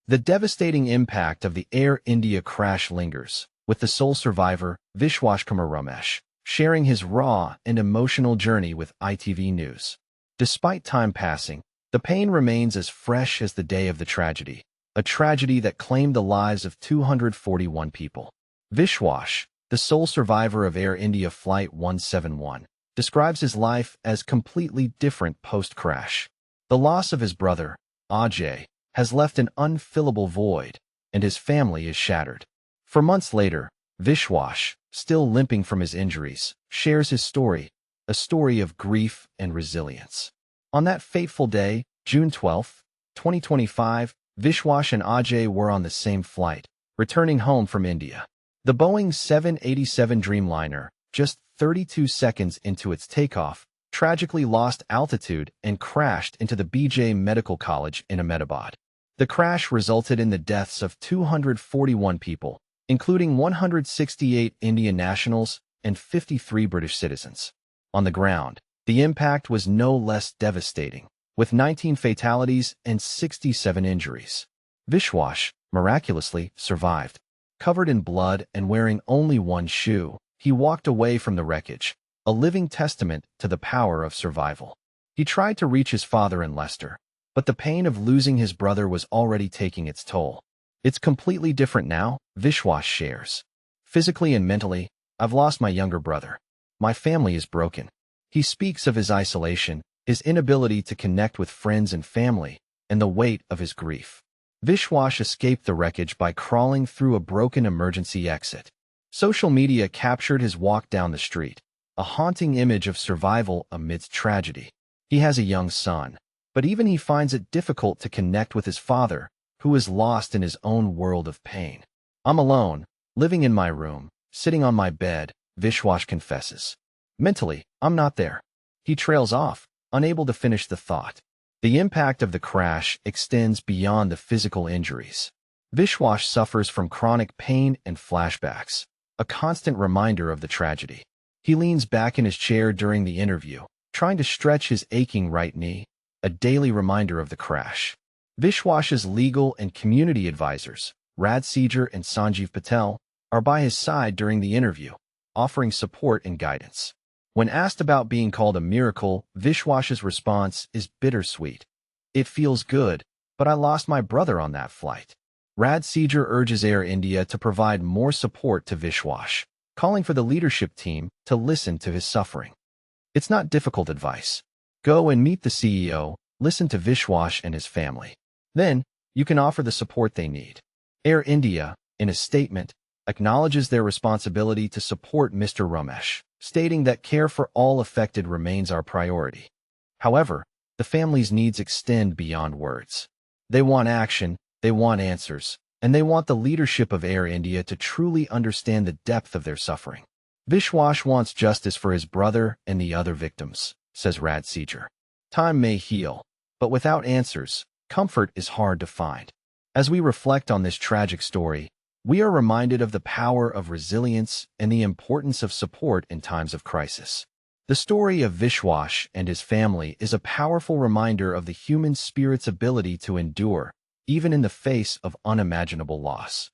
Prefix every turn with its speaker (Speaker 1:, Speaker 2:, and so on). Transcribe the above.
Speaker 1: The devastating impact of the Air India crash lingers, with the sole survivor, Vishwashkumar Ramesh, sharing his raw and emotional journey with ITV News. Despite time passing, the pain remains as fresh as the day of the tragedy, a tragedy that claimed the lives of 241 people. Vishwash, the sole survivor of Air India Flight 171, describes his life as completely different post-crash. The loss of his brother, Ajay, has left an unfillable void, and his family is shattered. For months later, Vishwash, still limping from his injuries, shares his story, a story of grief and resilience. On that fateful day, June 12, 2025, Vishwash and Ajay were on the same flight, returning home from India. The Boeing 787 Dreamliner, just 32 seconds into its takeoff, tragically lost altitude and crashed into the BJ Medical College in Ahmedabad. The crash resulted in the deaths of 241 people, including 168 Indian nationals and 53 British citizens. On the ground, the impact was no less devastating, with 19 fatalities and 67 injuries. Vishwash, miraculously, survived. Covered in blood and wearing only one shoe, he walked away from the wreckage, a living testament to the power of survival. He tried to reach his father in Leicester, but the pain of losing his brother was already taking its toll. It's completely different now, Vishwash shares. Physically and mentally, I've lost my younger brother. My family is broken. He speaks of his isolation, his inability to connect with friends and family, and the weight of his grief. Vishwash escaped the wreckage by crawling through a broken emergency exit. Social media captured his walk down the street, a haunting image of survival amidst tragedy. He has a young son, but even he finds it difficult to connect with his father, who is lost in his own world of pain. I'm alone, living in my room, sitting on my bed, Vishwash confesses. Mentally, I'm not there. He trails off, unable to finish the thought. The impact of the crash extends beyond the physical injuries. Vishwash suffers from chronic pain and flashbacks, a constant reminder of the tragedy. He leans back in his chair during the interview, trying to stretch his aching right knee, a daily reminder of the crash. Vishwash's legal and community advisors, Rad Seeger and Sanjeev Patel, are by his side during the interview, offering support and guidance. When asked about being called a miracle, Vishwash's response is bittersweet. It feels good, but I lost my brother on that flight. Rad Seeger urges Air India to provide more support to Vishwash, calling for the leadership team to listen to his suffering. It's not difficult advice. Go and meet the CEO, listen to Vishwash and his family. Then, you can offer the support they need. Air India, in a statement, acknowledges their responsibility to support Mr. Ramesh, stating that care for all affected remains our priority. However, the family's needs extend beyond words. They want action, they want answers, and they want the leadership of Air India to truly understand the depth of their suffering. Vishwash wants justice for his brother and the other victims, says Rad Seeger. Time may heal, but without answers, comfort is hard to find. As we reflect on this tragic story, we are reminded of the power of resilience and the importance of support in times of crisis. The story of Vishwash and his family is a powerful reminder of the human spirit's ability to endure, even in the face of unimaginable loss.